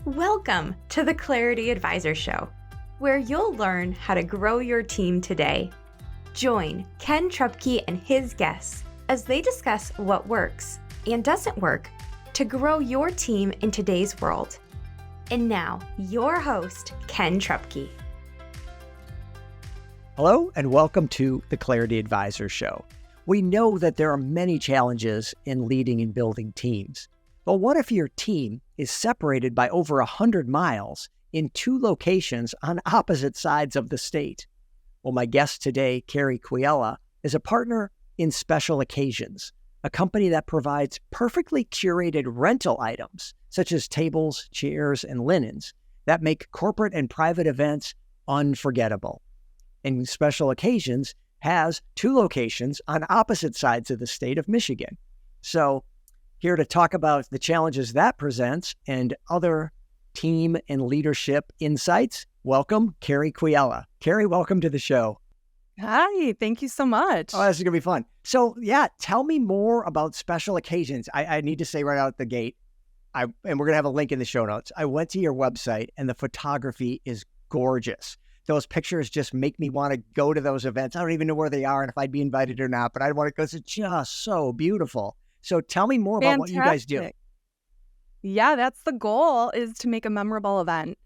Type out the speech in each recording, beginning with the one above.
Welcome to the Clarity Advisor Show, where you'll learn how to grow your team today. Join Ken Trupke and his guests as they discuss what works and doesn't work to grow your team in today's world. And now, your host, Ken Trupke. Hello, and welcome to the Clarity Advisor Show. We know that there are many challenges in leading and building teams. But what if your team is separated by over 100 miles in two locations on opposite sides of the state? Well, my guest today, Keri Kujala, is a partner in Special Occasions, a company that provides perfectly curated rental items, such as tables, chairs, and linens, that make corporate and private events unforgettable. And Special Occasions has two locations on opposite sides of the state of Michigan. So, here to talk about the challenges that presents and other team and leadership insights, welcome Keri Kujala. Keri, welcome to the show. Hi, thank you so much. Oh, this is going to be fun. So tell me more about Special Occasions. I need to say right out the gate, and we're going to have a link in the show notes. I went to your website and the photography is gorgeous. Those pictures just make me want to go to those events. I don't even know where they are and if I'd be invited or not, but I want to go. It's just so beautiful. So tell me more about what you guys do. Yeah, that's the goal, is to make a memorable event.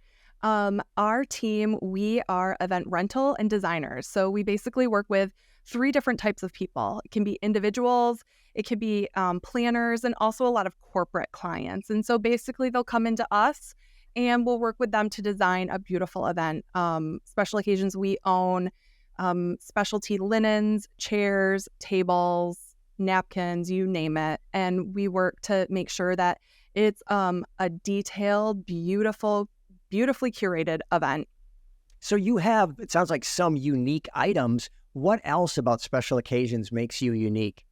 Our team, we are event rental and designers. So we basically work with three different types of people. It can be individuals, it could be planners, and also a lot of corporate clients. And so basically they'll come into us and we'll work with them to design a beautiful event. Special Occasions, we own specialty linens, chairs, tables, napkins, you name it. And we work to make sure that it's a detailed, beautifully curated event. So you have, it sounds like, some unique items. What else about Special Occasions makes you unique?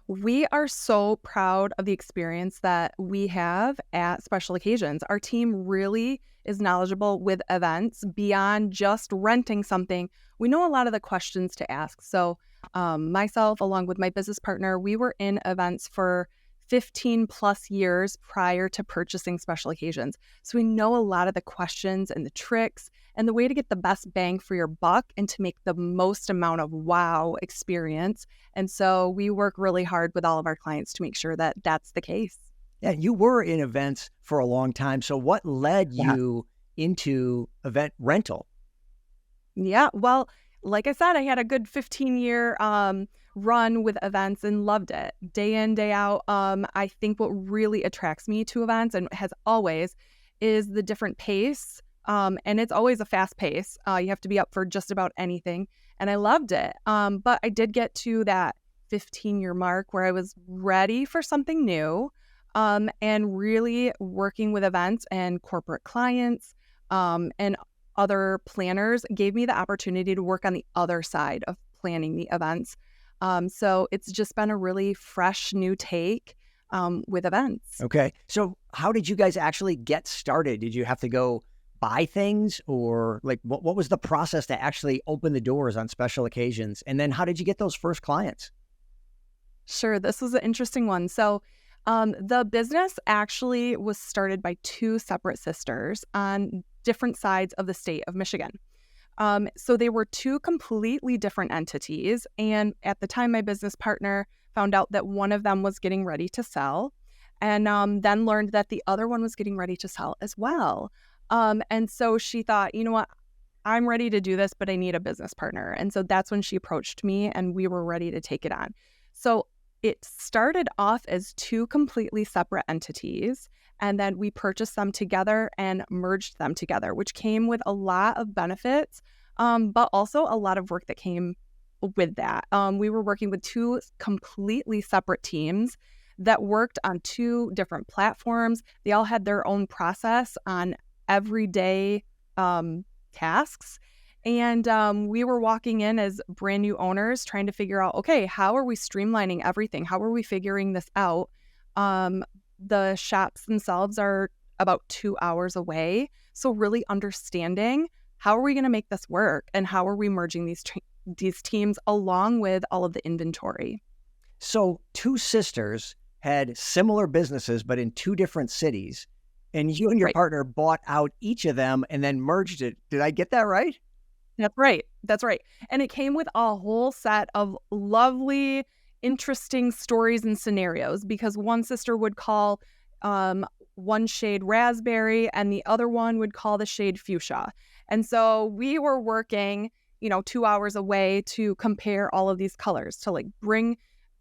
We are so proud of the experience that we have at Special Occasions. Our team really is knowledgeable with events beyond just renting something. We know a lot of the questions to ask. So myself, along with my business partner, we were in events for 15 plus years prior to purchasing Special Occasions. So we know a lot of the questions and the tricks and the way to get the best bang for your buck and to make the most amount of wow experience. And so we work really hard with all of our clients to make sure that that's the case. Yeah, you were in events for a long time. So what led you into event rental? Yeah, well, like I said, I had a good 15-year run with events and loved it. Day in, day out. I think what really attracts me to events, and has always, is the different pace. And it's always a fast pace. You have to be up for just about anything. And I loved it. But I did get to that 15-year mark where I was ready for something new, and really working with events and corporate clients and other planners gave me the opportunity to work on the other side of planning the events. So it's just been a really fresh new take with events. Okay. So how did you guys actually get started? Did you have to go buy things, or like what was the process to actually open the doors on Special Occasions? And then how did you get those first clients? Sure. This was an interesting one. So the business actually was started by two separate sisters on different sides of the state of Michigan. So they were two completely different entities. And at the time, my business partner found out that one of them was getting ready to sell, and then learned that the other one was getting ready to sell as well. And so she thought, you know what, I'm ready to do this, but I need a business partner. And so that's when she approached me and we were ready to take it on. So it started off as two completely separate entities, and then we purchased them together and merged them together, which came with a lot of benefits, but also a lot of work that came with that. We were working with two completely separate teams that worked on two different platforms. They all had their own process on everyday tasks. And we were walking in as brand new owners trying to figure out, okay, how are we streamlining everything? How are we figuring this out? The shops themselves are about 2 hours away. So really understanding, how are we going to make this work? And how are we merging these teams along with all of the inventory? So two sisters had similar businesses, but in two different cities. And you and your Right. partner bought out each of them and then merged it. Did I get that right? That's right. That's right. And it came with a whole set of lovely, interesting stories and scenarios because one sister would call um, one shade raspberry and the other one would call the shade fuchsia. And so we were working, 2 hours away to compare all of these colors to like bring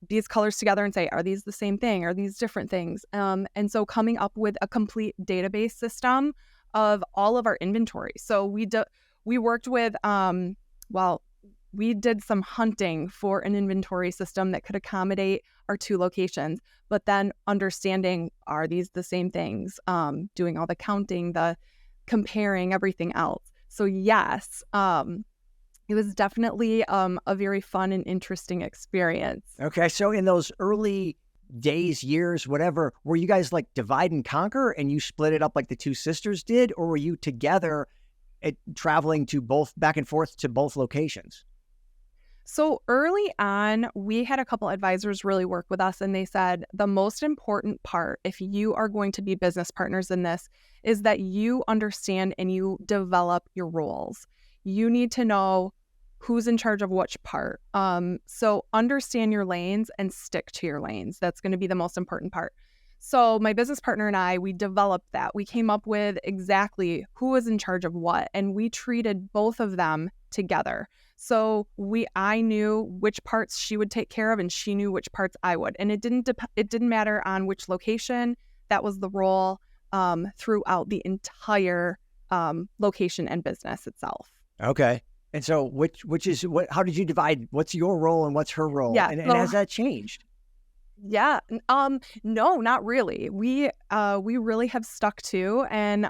these colors together and say, are these the same thing? Are these different things? And so coming up with a complete database system of all of our inventory. So we worked with, we did some hunting for an inventory system that could accommodate our 2 locations, but then understanding, are these the same things? Doing all the counting, the comparing, everything else. So yes, it was definitely a very fun and interesting experience. Okay. So in those early days, years, whatever, were you guys like divide and conquer and you split it up like the 2 sisters did? Or were you together traveling to both back and forth to both locations? So early on, we had a couple advisors really work with us, and they said the most important part, if you are going to be business partners in this, is that you understand and you develop your roles. You need to know who's in charge of which part. So understand your lanes and stick to your lanes. That's going to be the most important part. So my business partner and I, we developed that. We came up with exactly who was in charge of what, and we treated both of them together. So I knew which parts she would take care of, and she knew which parts I would. And it didn't matter on which location. That was the role throughout the entire location and business itself. Okay. And so which is what, how did you divide? What's your role and what's her role? Yeah. And has that changed? Yeah. No, not really. We really have stuck to, and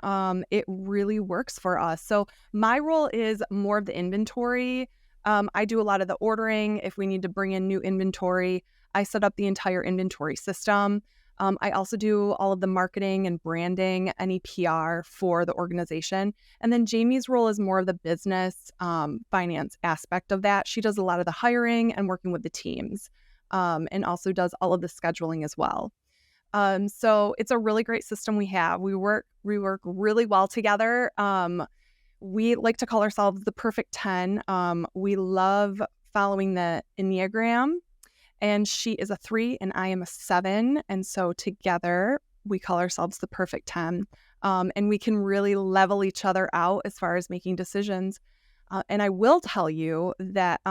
it really works for us. So my role is more of the inventory. I do a lot of the ordering. If we need to bring in new inventory, I set up the entire inventory system. I also do all of the marketing and branding, any PR for the organization. And then Jamie's role is more of the business finance aspect of that. She does a lot of the hiring and working with the teams. And also does all of the scheduling as well. So it's a really great system we have. We work really well together. We like to call ourselves the perfect 10. We love following the Enneagram, and she is a 3 and I am a 7. And so together we call ourselves the perfect 10. And we can really level each other out as far as making decisions. And I will tell you that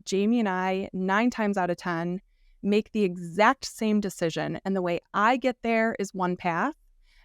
Jamie and I, 9 times out of 10, make the exact same decision. And the way I get there is one path.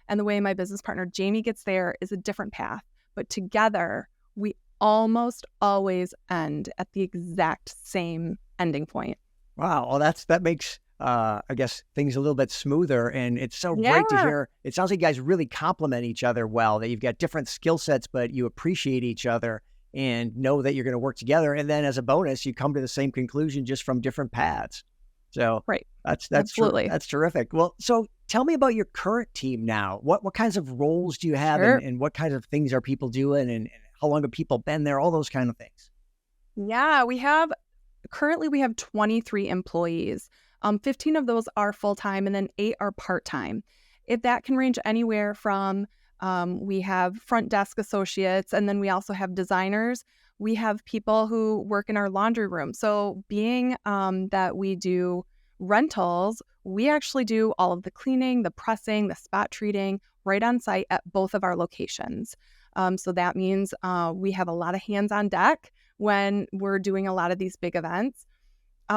And the way my business partner, Jamie, gets there is a different path. But together, we almost always end at the exact same ending point. Wow. Well, that makes, I guess, things a little bit smoother. And it's so great to hear. It sounds like you guys really complement each other well, that you've got different skill sets, but you appreciate each other and know that you're going to work together. And then as a bonus, you come to the same conclusion just from different paths. So right. That's Absolutely. That's terrific. Well, so tell me about your current team now. What kinds of roles do you have, Sure. and what kinds of things are people doing, and how long have people been there? All those kind of things. Yeah, currently we have 23 employees. 15 of those are full-time and then 8 are part-time. That can range anywhere from we have front desk associates, and then we also have designers. We have people who work in our laundry room. So being that we do rentals, we actually do all of the cleaning, the pressing, the spot treating right on site at both of our locations. So that means we have a lot of hands on deck when we're doing a lot of these big events.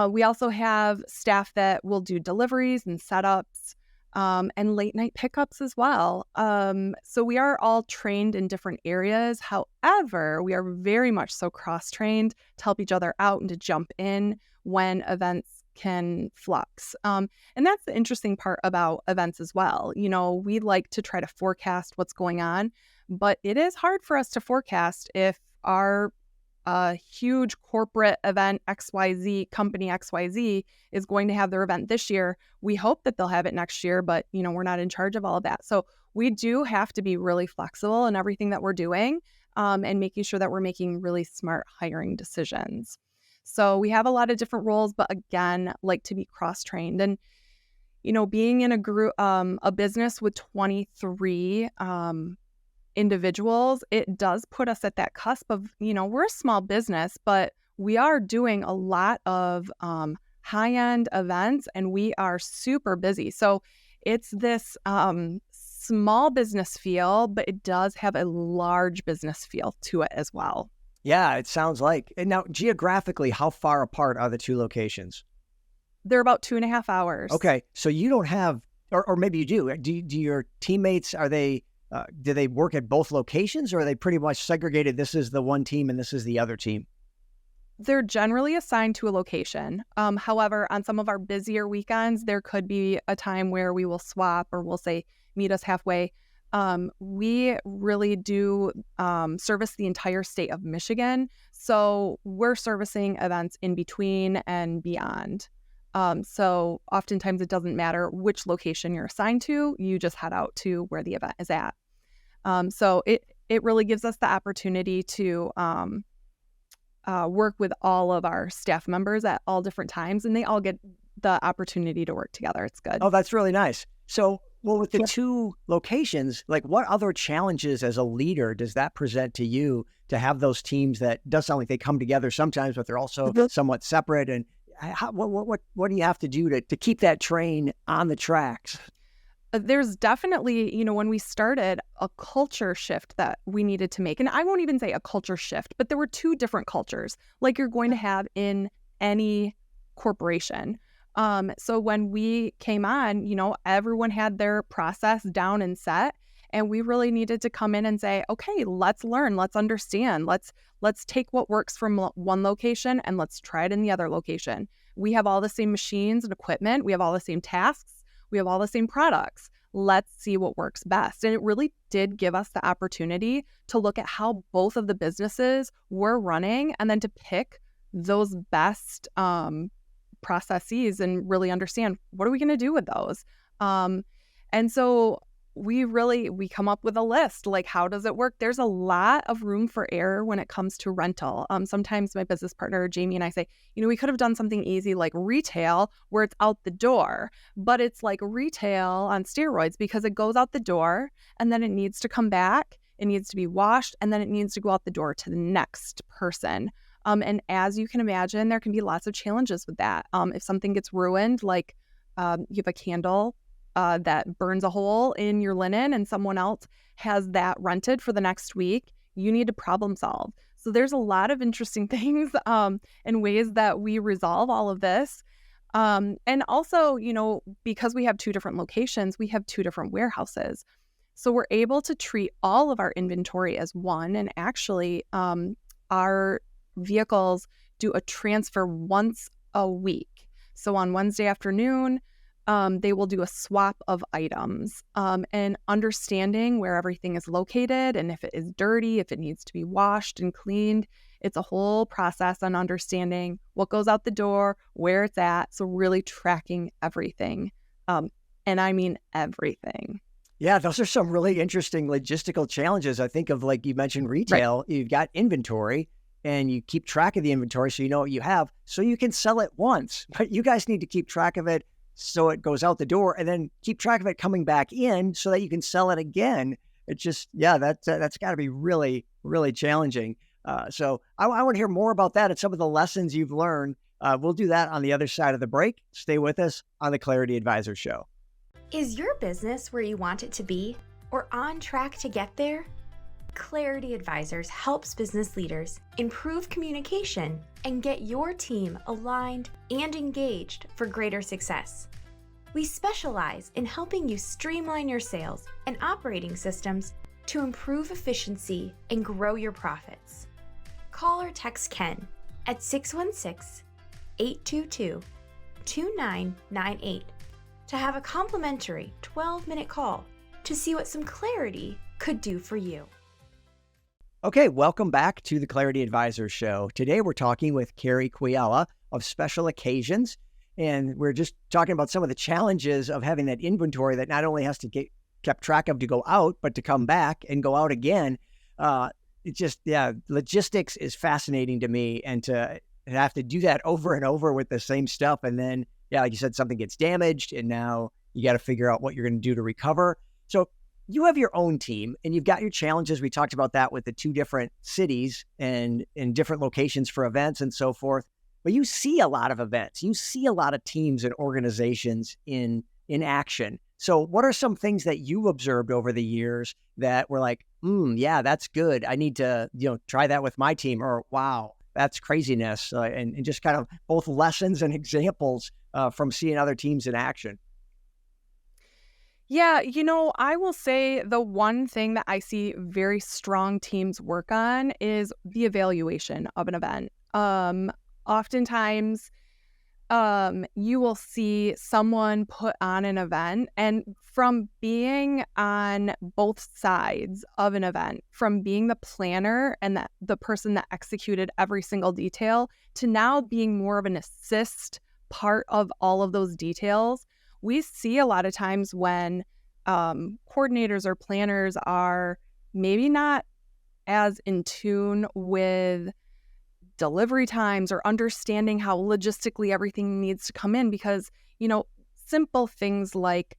We also have staff that will do deliveries and setups. And late night pickups as well. So we are all trained in different areas. However, we are very much so cross-trained to help each other out and to jump in when events can flux. And that's the interesting part about events as well. We like to try to forecast what's going on, but it is hard for us to forecast if our huge corporate event XYZ, company XYZ is going to have their event this year. We hope that they'll have it next year, but we're not in charge of all of that. So we do have to be really flexible in everything that we're doing, and making sure that we're making really smart hiring decisions. So we have a lot of different roles, but again, like to be cross-trained. And being in a group, a business with 23 individuals, it does put us at that cusp of, we're a small business, but we are doing a lot of high-end events, and we are super busy. So it's this small business feel, but it does have a large business feel to it as well. Yeah, it sounds like. And now, geographically, how far apart are the two locations? They're about 2.5 hours. Okay, so you don't have, or maybe you do. Do your teammates, are they, do they work at both locations, or are they pretty much segregated? This is the one team and this is the other team? They're generally assigned to a location. However, on some of our busier weekends, there could be a time where we will swap, or we'll say, meet us halfway. We really do service the entire state of Michigan. So we're servicing events in between and beyond. So oftentimes it doesn't matter which location you're assigned to, you just head out to where the event is at. So it really gives us the opportunity to work with all of our staff members at all different times, and they all get the opportunity to work together. It's good. Oh, that's really nice. So, well, with the two locations, like what other challenges as a leader does that present to you to have those teams that does sound like they come together sometimes, but they're also somewhat separate? And what do you have to do to keep that train on the tracks? There's definitely, when we started, a culture shift that we needed to make. And I won't even say a culture shift, but there were two different cultures like you're going to have in any corporation. So when we came on, everyone had their process down and set, and we really needed to come in and say, okay, let's learn, let's understand, let's take what works from one location and let's try it in the other location. We have all the same machines and equipment. We have all the same tasks. We have all the same products. Let's see what works best. And it really did give us the opportunity to look at how both of the businesses were running and then to pick those best processes and really understand, what are we going to do with those? And so we come up with a list, like, how does it work? There's a lot of room for error when it comes to rental. Sometimes my business partner, Jamie, and I say, we could have done something easy like retail where it's out the door, but it's like retail on steroids because it goes out the door and then it needs to come back, it needs to be washed, and then it needs to go out the door to the next person. And as you can imagine, there can be lots of challenges with that. If something gets ruined, like you have a candle that burns a hole in your linen and someone else has that rented for the next week, you need to problem solve. So there's a lot of interesting things and ways that we resolve all of this. And also, because we have two different locations, we have two different warehouses. So we're able to treat all of our inventory as one. And actually, our vehicles do a transfer once a week. So on Wednesday afternoon, they will do a swap of items and understanding where everything is located and if it is dirty, if it needs to be washed and cleaned. It's a whole process on understanding what goes out the door, where it's at. So really tracking everything. And I mean everything. Yeah, those are some really interesting logistical challenges. I think of, like you mentioned, retail. Right. You've got inventory and you keep track of the inventory so you know what you have so you can sell it once. But you guys need to keep track of it so it goes out the door and then keep track of it coming back in so that you can sell it again. It's just, that's got to be really, really challenging. So I want to hear more about that and some of the lessons you've learned. We'll do that on the other side of the break. Stay with us on the Clarity Advisor Show. Is your business where you want it to be or on track to get there? Clarity Advisors helps business leaders improve communication and get your team aligned and engaged for greater success. We specialize in helping you streamline your sales and operating systems to improve efficiency and grow your profits. Call or text Ken at 616-822-2998 to have a complimentary 12-minute call to see what some clarity could do for you. Okay, welcome back to the Clarity Advisor Show. Today we're talking with Keri Kujala of Special Occasions, and we're just talking about some of the challenges of having that inventory that not only has to get kept track of to go out, but to come back and go out again. Logistics is fascinating to me, and to have to do that over and over with the same stuff, and then yeah, like you said, something gets damaged and now you got to figure out what you're going to do to recover. So you have your own team and you've got your challenges. We talked about that with the 2 different cities and in different locations for events and so forth. But you see a lot of events. You see a lot of teams and organizations in action. So what are some things that you observed over the years that were like, yeah, that's good. I need to, try that with my team, or wow, that's craziness. And just kind of both lessons and examples from seeing other teams in action. Yeah, I will say the one thing that I see very strong teams work on is the evaluation of an event. Oftentimes, you will see someone put on an event, and from being on both sides of an event, from being the planner and the person that executed every single detail, to now being more of an assist part of all of those details, we see a lot of times when coordinators or planners are maybe not as in tune with delivery times or understanding how logistically everything needs to come in, because, simple things like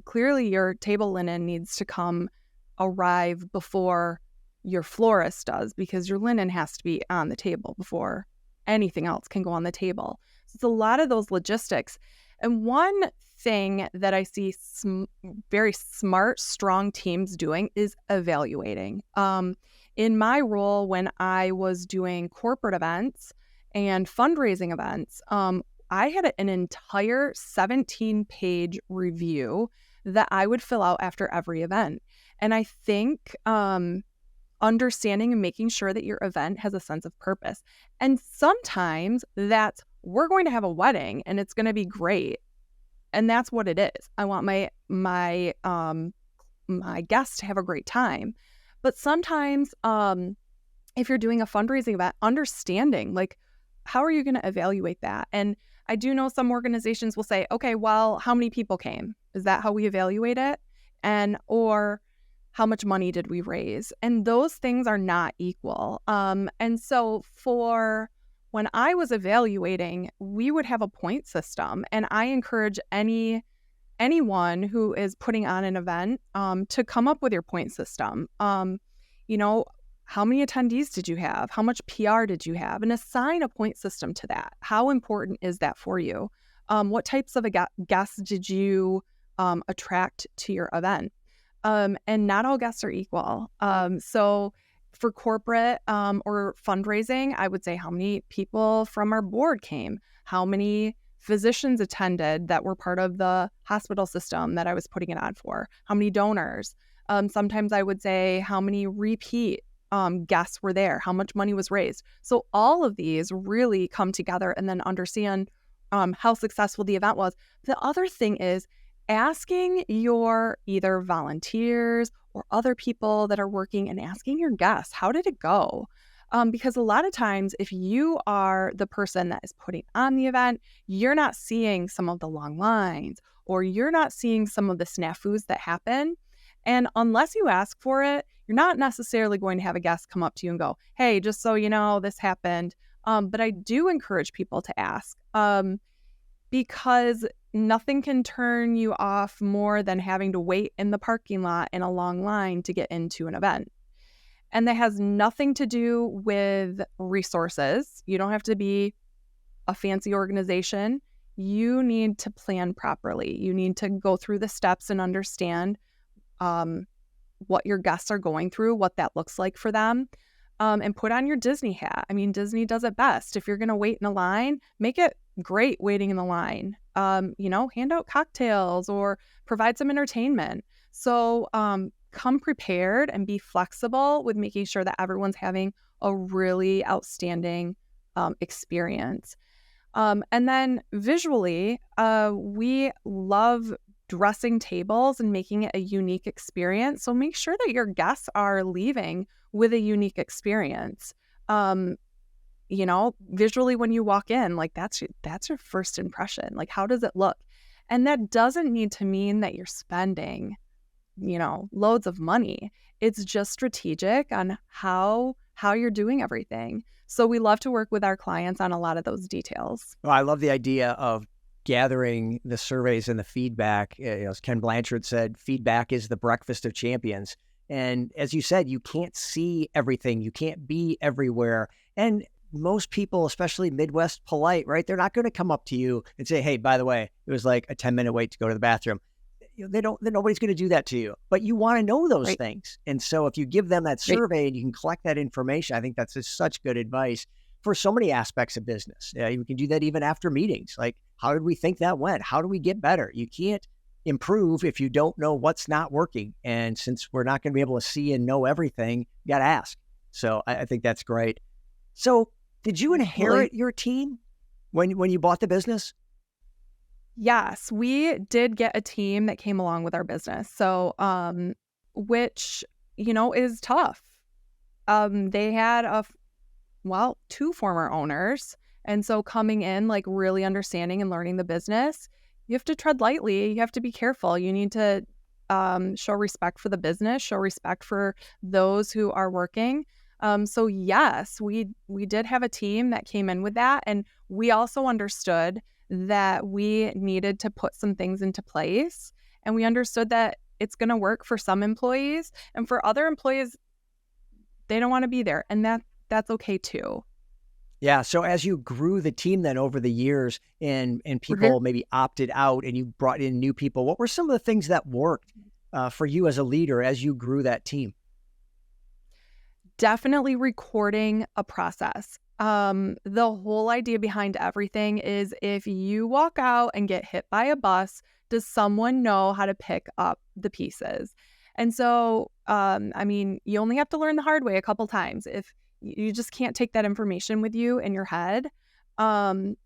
clearly your table linen needs to arrive before your florist does, because your linen has to be on the table before anything else can go on the table. So it's a lot of those logistics. And one thing that I see very smart, strong teams doing is evaluating. In my role, when I was doing corporate events and fundraising events, I had an entire 17-page review that I would fill out after every event. And I think understanding and making sure that your event has a sense of purpose. And sometimes that's, we're going to have a wedding and it's going to be great. And that's what it is. I want my guests to have a great time. But sometimes if you're doing a fundraising event, understanding, like, how are you going to evaluate that? And I do know some organizations will say, okay, well, how many people came? Is that how we evaluate it? Or how much money did we raise? And those things are not equal. And so when I was evaluating, we would have a point system, and I encourage anyone who is putting on an event to come up with your point system. How many attendees did you have? How much PR did you have? And assign a point system to that. How important is that for you? What types of guests did you attract to your event? And not all guests are equal. So for corporate or fundraising, I would say how many people from our board came, how many physicians attended that were part of the hospital system that I was putting it on for, how many donors. Sometimes I would say how many repeat guests were there, how much money was raised. So all of these really come together, and then understand how successful the event was. The other thing is asking your either volunteers or other people that are working, and asking your guests, how did it go? Because a lot of times, if you are the person that is putting on the event, you're not seeing some of the long lines, or you're not seeing some of the snafus that happen. And unless you ask for it, you're not necessarily going to have a guest come up to you and go, hey, just so you know, this happened. But I do encourage people to ask, because nothing can turn you off more than having to wait in the parking lot in a long line to get into an event. And that has nothing to do with resources. You don't have to be a fancy organization. You need to plan properly. You need to go through the steps and understand what your guests are going through, what that looks like for them, and put on your Disney hat. I mean, Disney does it best. If you're going to wait in a line, make it great waiting in the line. Hand out cocktails or provide some entertainment. So come prepared and be flexible with making sure that everyone's having a really outstanding experience. And then visually, we love dressing tables and making it a unique experience. So make sure that your guests are leaving with a unique experience. Visually when you walk in, like that's your first impression. Like, how does it look? And that doesn't need to mean that you're spending, loads of money. It's just strategic on how you're doing everything. So we love to work with our clients on a lot of those details. Well, I love the idea of gathering the surveys and the feedback, as Ken Blanchard said, feedback is the breakfast of champions. And as you said, you can't see everything. You can't be everywhere. And most people, especially Midwest polite, right? They're not going to come up to you and say, hey, by the way, it was like a 10-minute wait to go to the bathroom. Nobody's going to do that to you, but you want to know those things. And so if you give them that survey and you can collect that information, I think that's just such good advice for so many aspects of business. You can do that even after meetings. Like, how did we think that went? How do we get better? You can't improve if you don't know what's not working. And since we're not going to be able to see and know everything, you got to ask. So I think that's great. So did you inherit your team when you bought the business? Yes, we did get a team that came along with our business. So, which, is tough. They had two former owners. And so coming in, like really understanding and learning the business, you have to tread lightly. You have to be careful. You need to show respect for the business, show respect for those who are working. So yes, we did have a team that came in with that. And we also understood that we needed to put some things into place. And we understood that it's going to work for some employees, and for other employees, they don't want to be there. And that's okay too. Yeah. So as you grew the team then over the years and people maybe opted out and you brought in new people, what were some of the things that worked for you as a leader as you grew that team? Definitely recording a process. The whole idea behind everything is, if you walk out and get hit by a bus, does someone know how to pick up the pieces? And so, you only have to learn the hard way a couple times. If you just can't take that information with you in your head. And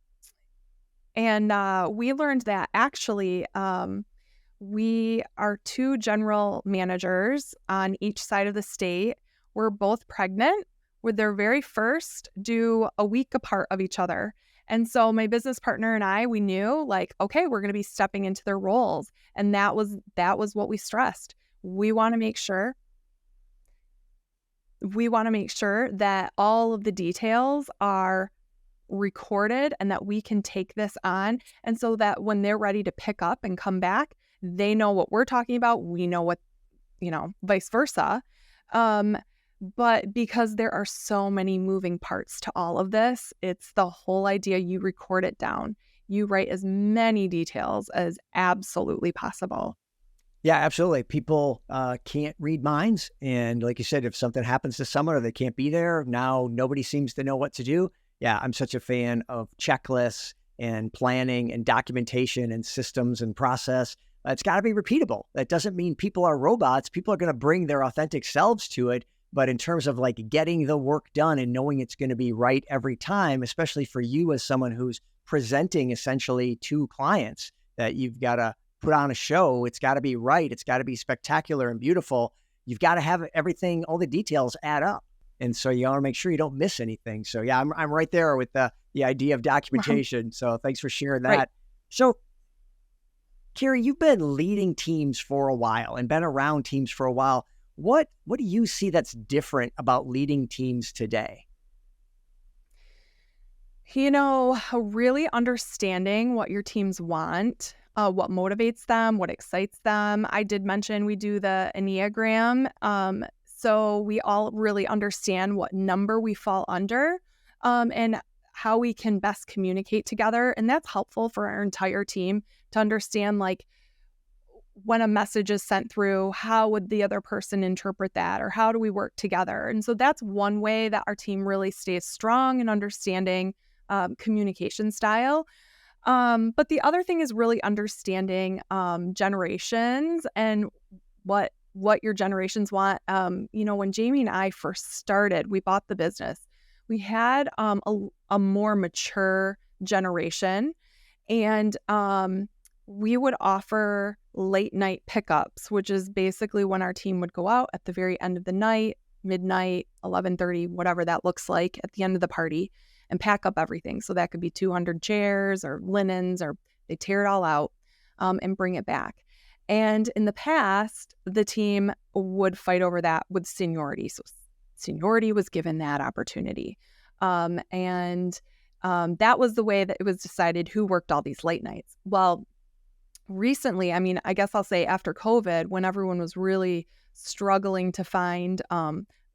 we learned that actually, we are two general managers on each side of the state. We're both pregnant with their very first, due a week apart of each other. And so my business partner and I, we knew, like, okay, we're going to be stepping into their roles. And that was what we stressed. We want to make sure that all of the details are recorded and that we can take this on. And so that when they're ready to pick up and come back, they know what we're talking about. We know what, vice versa. But because there are so many moving parts to all of this, it's the whole idea you record it down. You write as many details as absolutely possible. Yeah, absolutely. People can't read minds. And like you said, if something happens to someone or they can't be there, now nobody seems to know what to do. Yeah, I'm such a fan of checklists and planning and documentation and systems and process. It's got to be repeatable. That doesn't mean people are robots. People are going to bring their authentic selves to it. But in terms of like getting the work done and knowing it's going to be right every time, especially for you as someone who's presenting essentially to clients, that you've got to put on a show, it's got to be right. It's got to be spectacular and beautiful. You've got to have everything, all the details add up. And so you want to make sure you don't miss anything. So yeah, I'm right there with the idea of documentation. So thanks for sharing that. Right. So Keri, you've been leading teams for a while and been around teams for a while. What do you see that's different about leading teams today? Really understanding what your teams want, what motivates them, what excites them. I did mention we do the Enneagram. So we all really understand what number we fall under, and how we can best communicate together. And that's helpful for our entire team to understand, like, when a message is sent through, how would the other person interpret that, or how do we work together? And so that's one way that our team really stays strong in understanding communication style. But the other thing is really understanding generations and what your generations want. When Jamie and I first started, we bought the business. We had a more mature generation, and we would offer late night pickups, which is basically when our team would go out at the very end of the night, midnight, 11:30, whatever that looks like at the end of the party, and pack up everything. So that could be 200 chairs or linens, or they tear it all out and bring it back. And in the past, the team would fight over that with seniority. So seniority was given that opportunity. And That was the way that it was decided who worked all these late nights. Well, recently, I mean, I guess I'll say after COVID, when everyone was really struggling to find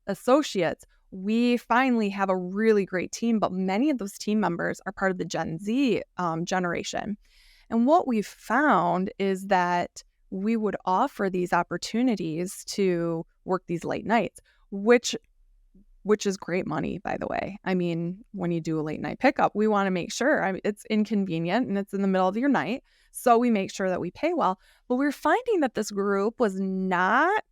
associates, we finally have a really great team, but many of those team members are part of the Gen Z generation. And what we've found is that we would offer these opportunities to work these late nights, which is great money, by the way. I mean, when you do a late night pickup, we want to make sure, I mean, it's inconvenient and it's in the middle of your night. So we make sure that we pay well. But we're finding that this group was not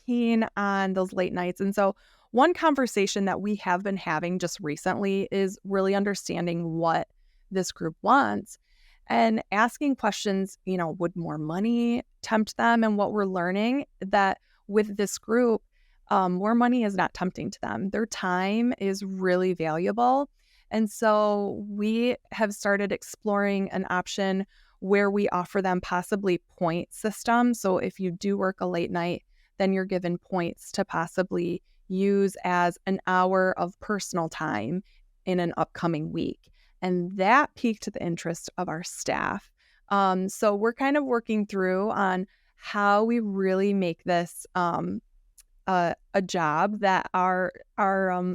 keen on those late nights. And so one conversation that we have been having just recently is really understanding what this group wants and asking questions, would more money tempt them? And what we're learning that with this group, more money is not tempting to them. Their time is really valuable. And so we have started exploring an option where we offer them possibly point systems. So if you do work a late night, then you're given points to possibly use as an hour of personal time in an upcoming week. And that piqued the interest of our staff. So we're kind of working through on how we really make this a job that our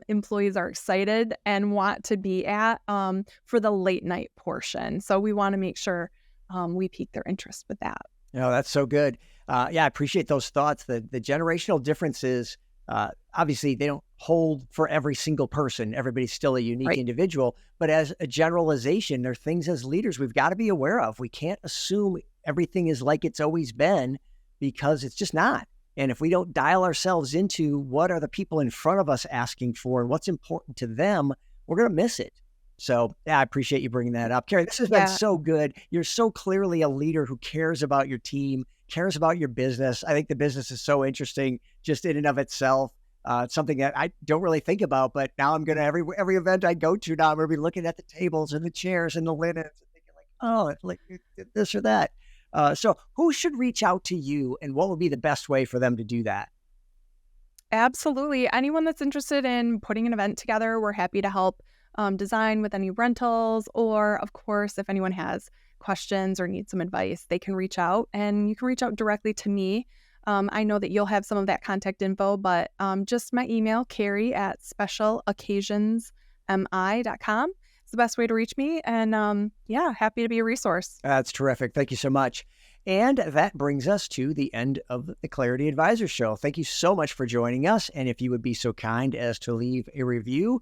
employees are excited and want to be at for the late night portion. So we want to make sure we pique their interest with that. That's so good. I appreciate those thoughts. The generational differences, obviously, they don't hold for every single person. Everybody's still a unique individual. But as a generalization, there are things as leaders we've got to be aware of. We can't assume everything is like it's always been, because it's just not. And if we don't dial ourselves into what are the people in front of us asking for and what's important to them, we're going to miss it. So I appreciate you bringing that up. Keri, this has been so good. You're so clearly a leader who cares about your team, cares about your business. I think the business is so interesting just in and of itself. It's something that I don't really think about, but now I'm going to, every event I go to now, I'm going to be looking at the tables and the chairs and the linens and thinking like, oh, it's like this or that. So who should reach out to you, and what would be the best way for them to do that? Absolutely. Anyone that's interested in putting an event together, we're happy to help design with any rentals, or of course, if anyone has questions or needs some advice, they can reach out, and you can reach out directly to me. I know that you'll have some of that contact info, but just my email, Keri@specialoccasionsmi.com. The best way to reach me, and happy to be a resource. That's terrific. Thank you so much. And that brings us to the end of the Clarity Advisor Show. Thank you so much for joining us. And if you would be so kind as to leave a review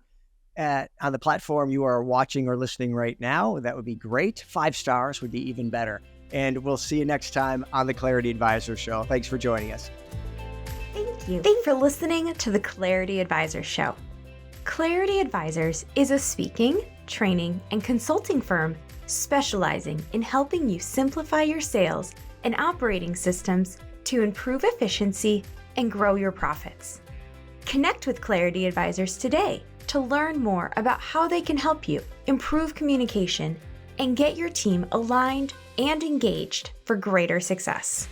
on the platform you are watching or listening right now, that would be great. 5 stars would be even better. And we'll see you next time on the Clarity Advisor Show. Thanks for joining us. Thank you. Thanks for listening to the Clarity Advisor Show. Clarity Advisors is a speaking, training, and consulting firm specializing in helping you simplify your sales and operating systems to improve efficiency and grow your profits. Connect with Clarity Advisors today to learn more about how they can help you improve communication and get your team aligned and engaged for greater success.